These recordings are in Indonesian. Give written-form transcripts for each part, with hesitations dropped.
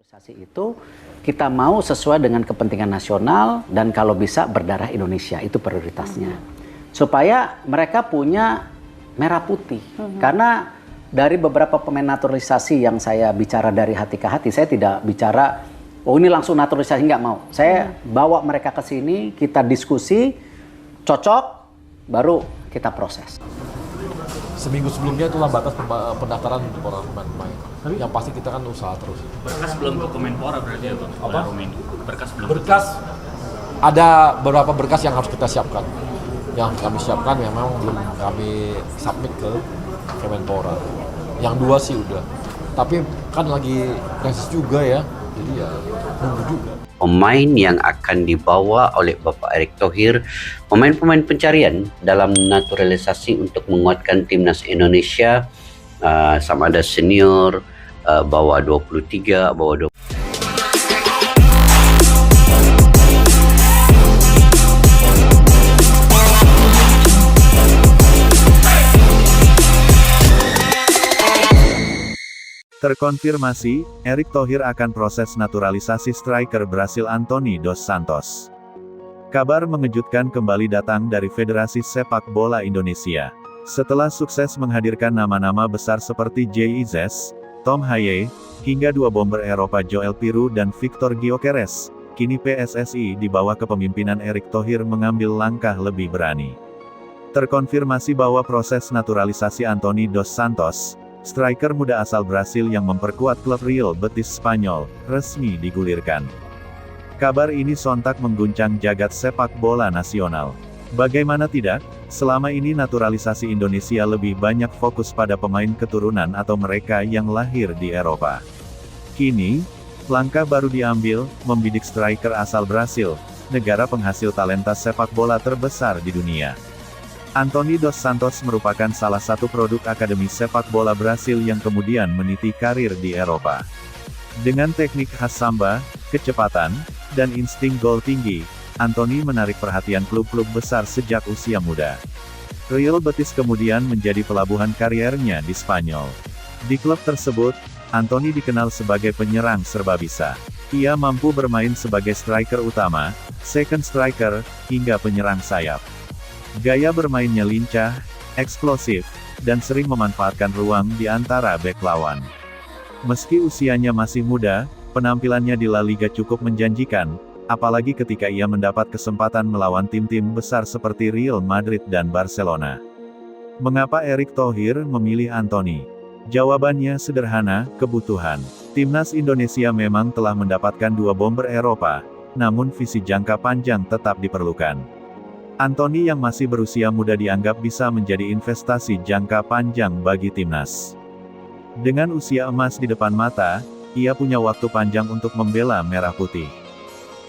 Naturalisasi itu kita mau sesuai dengan kepentingan nasional dan kalau bisa berdarah Indonesia, itu prioritasnya. Supaya mereka punya merah putih. Karena dari beberapa pemain naturalisasi yang saya bicara dari hati ke hati, saya tidak bicara, oh ini langsung naturalisasi, nggak mau. Saya bawa mereka ke sini, kita diskusi, cocok, baru kita proses. Seminggu sebelumnya itulah batas pendaftaran untuk para pemain. Yang pasti kita kan usaha terus. Berkas belum ke Kemenpora berarti ya Bang? Apa? Berkas belum. Berkas, ada beberapa berkas yang harus kita siapkan. Yang kami siapkan memang belum kami submit ke Kemenpora. Yang dua sih udah. Tapi kan lagi krisis juga ya, jadi ya nunggu juga. Pemain yang akan dibawa oleh Bapak Erick Thohir, pemain-pemain pencarian dalam naturalisasi untuk menguatkan timnas Indonesia, sama ada senior, bawah 23, bawah 20. Terkonfirmasi, Erick Thohir akan proses naturalisasi striker Brasil Anthony dos Santos. Kabar mengejutkan kembali datang dari Federasi Sepak Bola Indonesia. Setelah sukses menghadirkan nama-nama besar seperti JIZS, Tom Haye, hingga dua bomber Eropa Joel Piroe dan Victor Gyökeres, kini PSSI di bawah kepemimpinan Erick Thohir mengambil langkah lebih berani. Terkonfirmasi bahwa proses naturalisasi Anthony dos Santos, striker muda asal Brasil yang memperkuat klub Real Betis Spanyol, resmi digulirkan. Kabar ini sontak mengguncang jagat sepak bola nasional. Bagaimana tidak, selama ini naturalisasi Indonesia lebih banyak fokus pada pemain keturunan atau mereka yang lahir di Eropa. Kini, langkah baru diambil, membidik striker asal Brasil, negara penghasil talenta sepak bola terbesar di dunia. Anthony dos Santos merupakan salah satu produk akademi sepak bola Brasil yang kemudian meniti karir di Eropa. Dengan teknik khas samba, kecepatan, dan insting gol tinggi, Anthony menarik perhatian klub-klub besar sejak usia muda. Real Betis kemudian menjadi pelabuhan kariernya di Spanyol. Di klub tersebut, Anthony dikenal sebagai penyerang serba bisa. Ia mampu bermain sebagai striker utama, second striker, hingga penyerang sayap. Gaya bermainnya lincah, eksplosif, dan sering memanfaatkan ruang di antara bek lawan. Meski usianya masih muda, penampilannya di La Liga cukup menjanjikan, apalagi ketika ia mendapat kesempatan melawan tim-tim besar seperti Real Madrid dan Barcelona. Mengapa Erick Thohir memilih Anthony? Jawabannya sederhana, kebutuhan. Timnas Indonesia memang telah mendapatkan dua bomber Eropa, namun visi jangka panjang tetap diperlukan. Anthony yang masih berusia muda dianggap bisa menjadi investasi jangka panjang bagi timnas. Dengan usia emas di depan mata, ia punya waktu panjang untuk membela merah putih.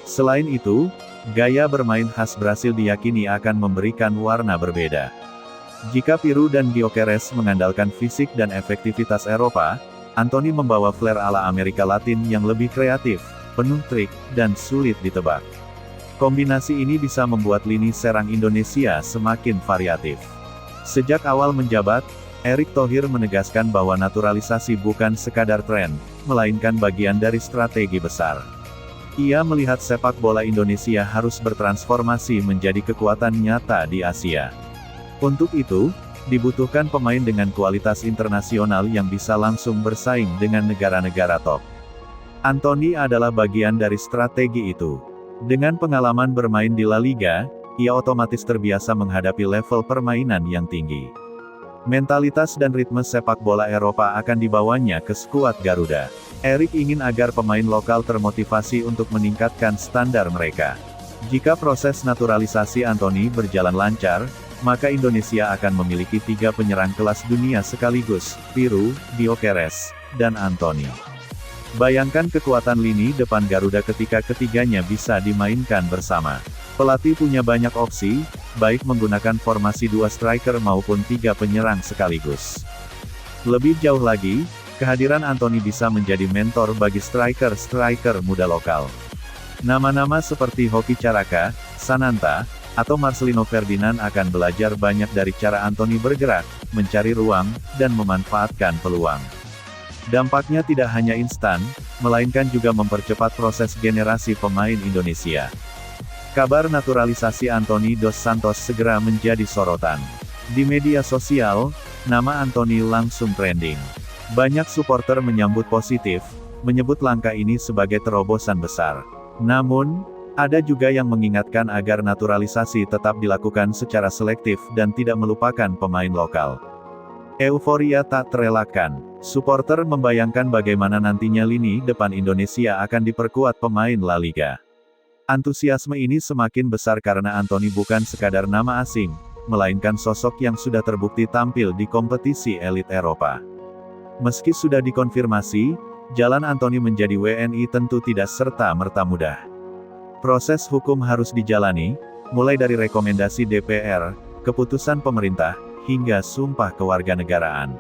Selain itu, gaya bermain khas Brasil diyakini akan memberikan warna berbeda. Jika Piroe dan Gyökeres mengandalkan fisik dan efektivitas Eropa, Anthony membawa flair ala Amerika Latin yang lebih kreatif, penuh trik, dan sulit ditebak. Kombinasi ini bisa membuat lini serang Indonesia semakin variatif. Sejak awal menjabat, Erick Thohir menegaskan bahwa naturalisasi bukan sekadar tren, melainkan bagian dari strategi besar. Ia melihat sepak bola Indonesia harus bertransformasi menjadi kekuatan nyata di Asia. Untuk itu, dibutuhkan pemain dengan kualitas internasional yang bisa langsung bersaing dengan negara-negara top. Anthony adalah bagian dari strategi itu. Dengan pengalaman bermain di La Liga, ia otomatis terbiasa menghadapi level permainan yang tinggi. Mentalitas dan ritme sepak bola Eropa akan dibawanya ke skuad Garuda. Erick ingin agar pemain lokal termotivasi untuk meningkatkan standar mereka. Jika proses naturalisasi Anthony berjalan lancar, maka Indonesia akan memiliki 3 penyerang kelas dunia sekaligus, Piroe, Gyökeres, dan Anthony. Bayangkan kekuatan lini depan Garuda ketika ketiganya bisa dimainkan bersama. Pelatih punya banyak opsi, baik menggunakan formasi 2 striker maupun 3 penyerang sekaligus. Lebih jauh lagi, kehadiran Anthony bisa menjadi mentor bagi striker-striker muda lokal. Nama-nama seperti Hoki Caraka, Sananta, atau Marcelino Ferdinand akan belajar banyak dari cara Anthony bergerak, mencari ruang, dan memanfaatkan peluang. Dampaknya tidak hanya instan, melainkan juga mempercepat proses generasi pemain Indonesia. Kabar naturalisasi Anthony Dos Santos segera menjadi sorotan. Di media sosial, nama Anthony langsung trending. Banyak supporter menyambut positif, menyebut langkah ini sebagai terobosan besar. Namun, ada juga yang mengingatkan agar naturalisasi tetap dilakukan secara selektif dan tidak melupakan pemain lokal. Euforia tak terelakkan. Supporter membayangkan bagaimana nantinya lini depan Indonesia akan diperkuat pemain La Liga. Antusiasme ini semakin besar karena Anthony bukan sekadar nama asing, melainkan sosok yang sudah terbukti tampil di kompetisi elit Eropa. Meski sudah dikonfirmasi, jalan Anthony menjadi WNI tentu tidak serta-merta mudah. Proses hukum harus dijalani, mulai dari rekomendasi DPR, keputusan pemerintah, hingga sumpah kewarganegaraan.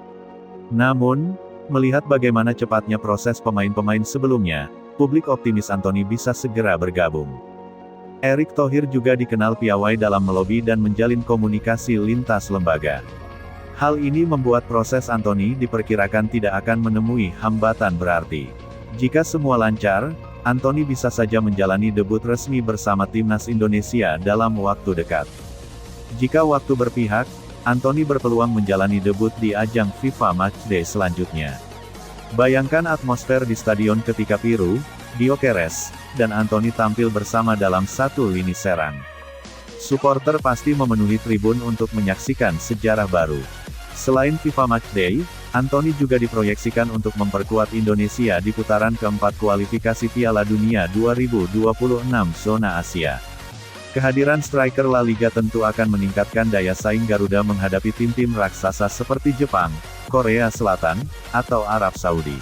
Namun, melihat bagaimana cepatnya proses pemain-pemain sebelumnya, publik optimis Anthony bisa segera bergabung. Erick Thohir juga dikenal piawai dalam melobi dan menjalin komunikasi lintas lembaga. Hal ini membuat proses Anthony diperkirakan tidak akan menemui hambatan berarti. Jika semua lancar, Anthony bisa saja menjalani debut resmi bersama timnas Indonesia dalam waktu dekat. Jika waktu berpihak, Anthony berpeluang menjalani debut di ajang FIFA Matchday selanjutnya. Bayangkan atmosfer di stadion ketika Piru, Gyökeres, dan Anthony tampil bersama dalam satu lini serang. Supporter pasti memenuhi tribun untuk menyaksikan sejarah baru. Selain FIFA Matchday, Anthony juga diproyeksikan untuk memperkuat Indonesia di putaran keempat kualifikasi Piala Dunia 2026 zona Asia. Kehadiran striker La Liga tentu akan meningkatkan daya saing Garuda menghadapi tim-tim raksasa seperti Jepang, Korea Selatan, atau Arab Saudi.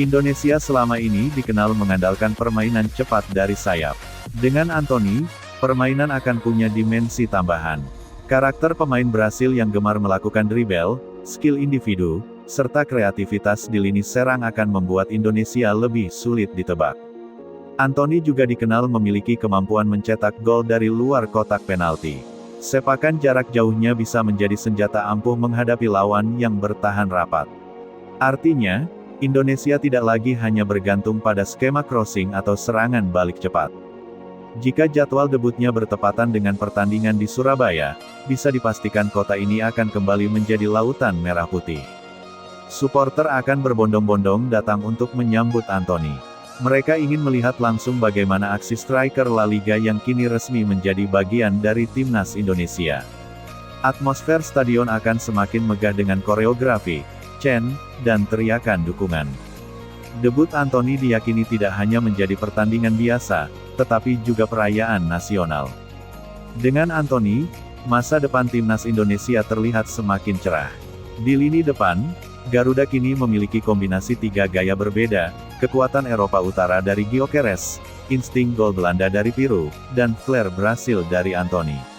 Indonesia selama ini dikenal mengandalkan permainan cepat dari sayap. Dengan Anthony, permainan akan punya dimensi tambahan. Karakter pemain Brasil yang gemar melakukan dribble, skill individu, serta kreativitas di lini serang akan membuat Indonesia lebih sulit ditebak. Anthony juga dikenal memiliki kemampuan mencetak gol dari luar kotak penalti. Sepakan jarak jauhnya bisa menjadi senjata ampuh menghadapi lawan yang bertahan rapat. Artinya, Indonesia tidak lagi hanya bergantung pada skema crossing atau serangan balik cepat. Jika jadwal debutnya bertepatan dengan pertandingan di Surabaya, bisa dipastikan kota ini akan kembali menjadi lautan merah putih. Supporter akan berbondong-bondong datang untuk menyambut Anthony. Mereka ingin melihat langsung bagaimana aksi striker La Liga yang kini resmi menjadi bagian dari timnas Indonesia. Atmosfer stadion akan semakin megah dengan koreografi, chant, dan teriakan dukungan. Debut Anthony diyakini tidak hanya menjadi pertandingan biasa, tetapi juga perayaan nasional. Dengan Anthony, masa depan timnas Indonesia terlihat semakin cerah. Di lini depan, Garuda kini memiliki kombinasi tiga gaya berbeda, kekuatan Eropa Utara dari Gyökeres, insting gol Belanda dari Piru, dan flair Brasil dari Anthony.